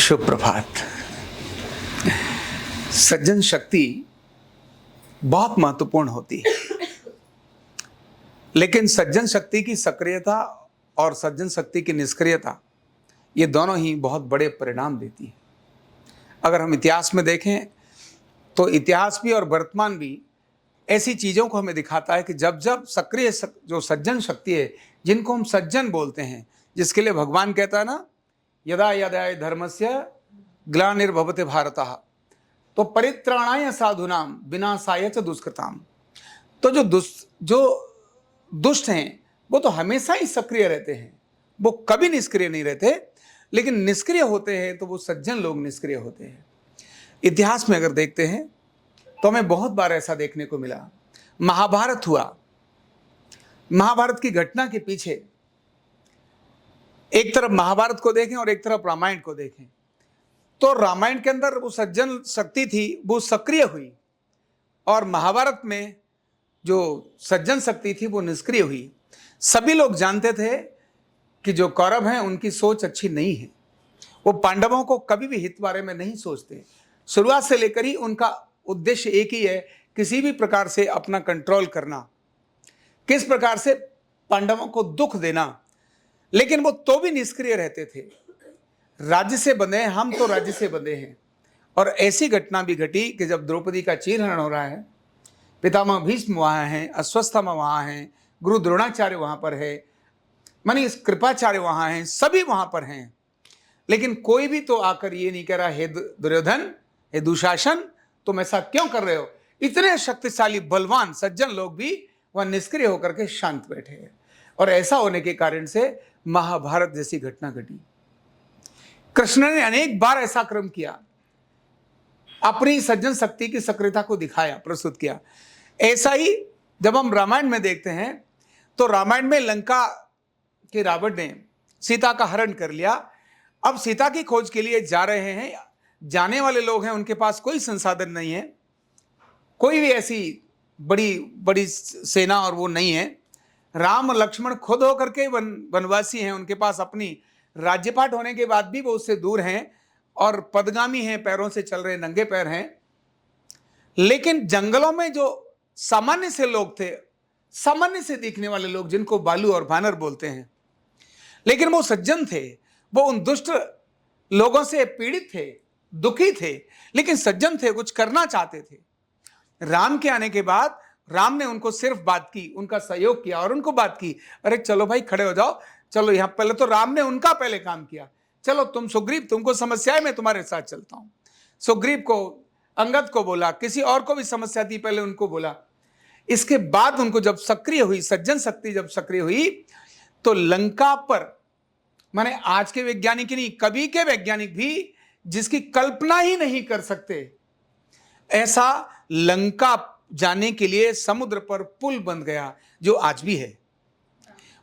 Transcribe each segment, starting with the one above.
शुभ प्रभात। सज्जन शक्ति बहुत महत्वपूर्ण होती है, लेकिन सज्जन शक्ति की सक्रियता और सज्जन शक्ति की निष्क्रियता ये दोनों ही बहुत बड़े परिणाम देती है। अगर हम इतिहास में देखें तो इतिहास भी और वर्तमान भी ऐसी चीज़ों को हमें दिखाता है कि जब जब सक्रिय जो सज्जन शक्ति है, जिनको हम सज्जन बोलते हैं, जिसके लिए भगवान कहता है ना, यदा यदा धर्मस्य ग्लानिर्भवते भारतः, तो परित्राणाय साधूनाम विनाशाय च दुष्कृताम। तो जो दुष्ट हैं वो तो हमेशा ही सक्रिय रहते हैं, वो कभी निष्क्रिय नहीं रहते, लेकिन निष्क्रिय होते हैं तो वो सज्जन लोग निष्क्रिय होते हैं। इतिहास में अगर देखते हैं तो हमें बहुत बार ऐसा देखने को मिला। महाभारत हुआ, महाभारत की घटना के पीछे एक तरफ महाभारत को देखें और एक तरफ रामायण को देखें, तो रामायण के अंदर वो सज्जन शक्ति थी वो सक्रिय हुई, और महाभारत में जो सज्जन शक्ति थी वो निष्क्रिय हुई। सभी लोग जानते थे कि जो कौरव हैं उनकी सोच अच्छी नहीं है, वो पांडवों को कभी भी हित बारे में नहीं सोचते। शुरुआत से लेकर ही उनका उद्देश्य एक ही है, किसी भी प्रकार से अपना कंट्रोल करना, किस प्रकार से पांडवों को दुख देना। लेकिन वो तो भी निष्क्रिय रहते थे। राज्य से बंधे हैं, हम तो राज्य से बंधे हैं। और ऐसी घटना भी घटी कि जब द्रौपदी का चीरहरण हो रहा है, पितामह भीष्म वहाँ हैं, अश्वत्थामा वहाँ हैं, गुरु द्रोणाचार्य वहाँ पर है, मानी कृपाचार्य वहाँ हैं, सभी वहाँ पर हैं, लेकिन कोई भी तो आकर ये नहीं कह रहा, हे दुर्योधन, हे दुशासन, तुम ऐसा क्यों कर रहे हो। इतने शक्तिशाली बलवान सज्जन लोग भी वह निष्क्रिय होकर के शांत बैठे हैं। और ऐसा होने के कारण से महाभारत जैसी घटना घटी। कृष्ण ने अनेक बार ऐसा क्रम किया, अपनी सज्जन शक्ति की सक्रियता को दिखाया, प्रस्तुत किया। ऐसा ही जब हम रामायण में देखते हैं तो रामायण में लंका के रावण ने सीता का हरण कर लिया। अब सीता की खोज के लिए जा रहे हैं, जाने वाले लोग हैं, उनके पास कोई संसाधन नहीं है, कोई भी ऐसी बड़ी बड़ी सेना और वो नहीं है। राम लक्ष्मण खुद होकर के वनवासी हैं, उनके पास अपनी राज्यपाट होने के बाद भी वो उससे दूर हैं और पदगामी हैं, पैरों से चल रहे, नंगे पैर हैं। लेकिन जंगलों में जो सामान्य से लोग थे, सामान्य से दिखने वाले लोग, जिनको बालू और वानर बोलते हैं, लेकिन वो सज्जन थे, वो उन दुष्ट लोगों से पीड़ित थे, दुखी थे, लेकिन सज्जन थे, कुछ करना चाहते थे। राम के आने के बाद राम ने उनको सिर्फ बात की, उनका सहयोग किया और उनको बात की, अरे चलो भाई खड़े हो जाओ, चलो यहां। पहले तो राम ने उनका पहले काम किया, चलो तुम सुग्रीव, तुमको समस्या है, मैं तुम्हारे साथ चलता हूं। सुग्रीव को, अंगद को बोला, किसी और को भी समस्या थी, पहले उनको बोला। इसके बाद उनको जब सक्रिय हुई, सज्जन शक्ति जब सक्रिय हुई, तो लंका पर, माने आज के वैज्ञानिक ही नहीं, कभी के वैज्ञानिक भी जिसकी कल्पना ही नहीं कर सकते, ऐसा लंका जाने के लिए समुद्र पर पुल बन गया, जो आज भी है।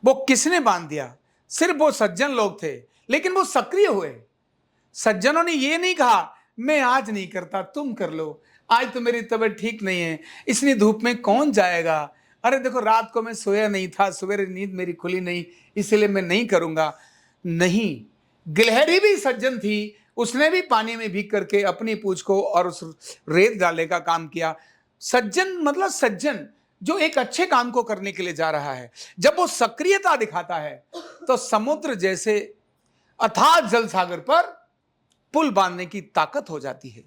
वो किसने बांध दिया? सिर्फ वो सज्जन लोग थे, लेकिन वो सक्रिय हुए। सज्जनों ने ये नहीं कहा मैं आज नहीं करता, तुम कर लो, आज तो मेरी तबीयत ठीक नहीं है, इतनी धूप में कौन जाएगा, अरे देखो रात को मैं सोया नहीं था, सवेरे नींद मेरी खुली नहीं, इसलिए मैं नहीं करूंगा। नहीं, गिलहरी भी सज्जन थी, उसने भी पानी में भीग करके अपनी पूंछ को और उस रेत डालने का काम किया। सज्जन मतलब सज्जन जो एक अच्छे काम को करने के लिए जा रहा है, जब वो सक्रियता दिखाता है तो समुद्र जैसे अथाह जल सागर पर पुल बांधने की ताकत हो जाती है।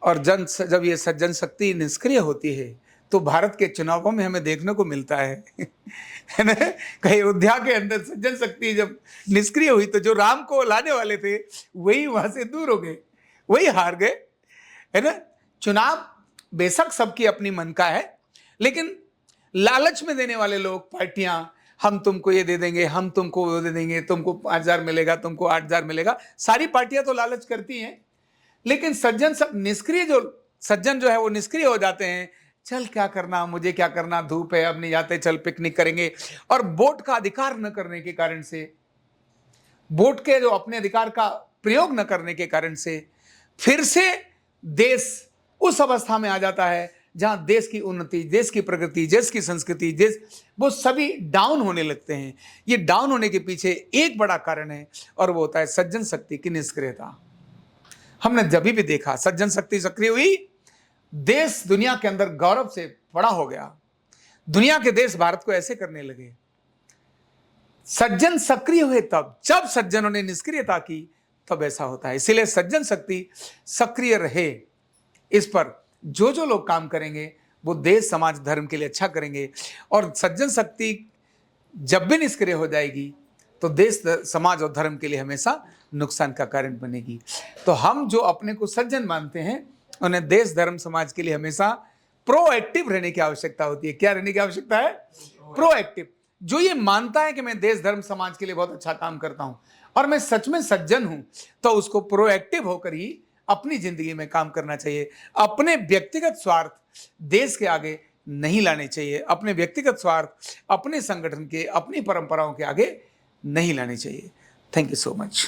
और जब ये सज्जन शक्ति निष्क्रिय होती है तो भारत के चुनावों में हमें देखने को मिलता है है ना, कहीं अयोध्या के अंदर सज्जन शक्ति जब निष्क्रिय हुई तो जो राम को लाने वाले थे वही वहां से दूर हो गए, वही हार गए, है ना। चुनाव बेशक सबकी अपनी मन का है, लेकिन लालच में देने वाले लोग, पार्टियां, हम तुमको ये दे देंगे, हम तुमको वो दे देंगे, तुमको 5,000 मिलेगा, तुमको 8,000 मिलेगा, सारी पार्टियां तो लालच करती हैं। लेकिन सज्जन सब निष्क्रिय, जो सज्जन जो है वो निष्क्रिय हो जाते हैं। चल क्या करना, मुझे क्या करना, धूप है, अब नहीं जाते, चल पिकनिक करेंगे। और वोट का अधिकार न करने के कारण से, वोट के जो अपने अधिकार का प्रयोग न करने के कारण से फिर से देश उस अवस्था में आ जाता है जहां देश की उन्नति, देश की प्रगति, देश की संस्कृति, देश, वो सभी डाउन होने लगते हैं। ये डाउन होने के पीछे एक बड़ा कारण है और वो होता है सज्जन शक्ति की निष्क्रियता। हमने जब भी देखा सज्जन शक्ति सक्रिय हुई, देश दुनिया के अंदर गौरव से बड़ा हो गया। दुनिया के देश भारत को ऐसे करने लगे। सज्जन सक्रिय हुए तब, जब सज्जनों ने निष्क्रियता की तब ऐसा होता है। इसीलिए सज्जन शक्ति सक्रिय रहे, इस पर जो जो लोग काम करेंगे वो देश, समाज, धर्म के लिए अच्छा करेंगे। और सज्जन शक्ति जब भी निष्क्रिय हो जाएगी तो देश, समाज और धर्म के लिए हमेशा नुकसान का कारण बनेगी। तो हम जो अपने को सज्जन मानते हैं, उन्हें देश, धर्म, समाज के लिए हमेशा प्रोएक्टिव रहने की आवश्यकता होती है। क्या रहने की आवश्यकता है? प्रोएक्टिव। जो ये मानता है कि मैं देश, धर्म, समाज के लिए बहुत अच्छा काम करता हूं और मैं सच में सज्जन हूं, तो उसको प्रोएक्टिव होकर ही अपनी जिंदगी में काम करना चाहिए। अपने व्यक्तिगत स्वार्थ देश के आगे नहीं लाने चाहिए। अपने व्यक्तिगत स्वार्थ अपने संगठन के, अपनी परंपराओं के आगे नहीं लाने चाहिए। Thank you so much.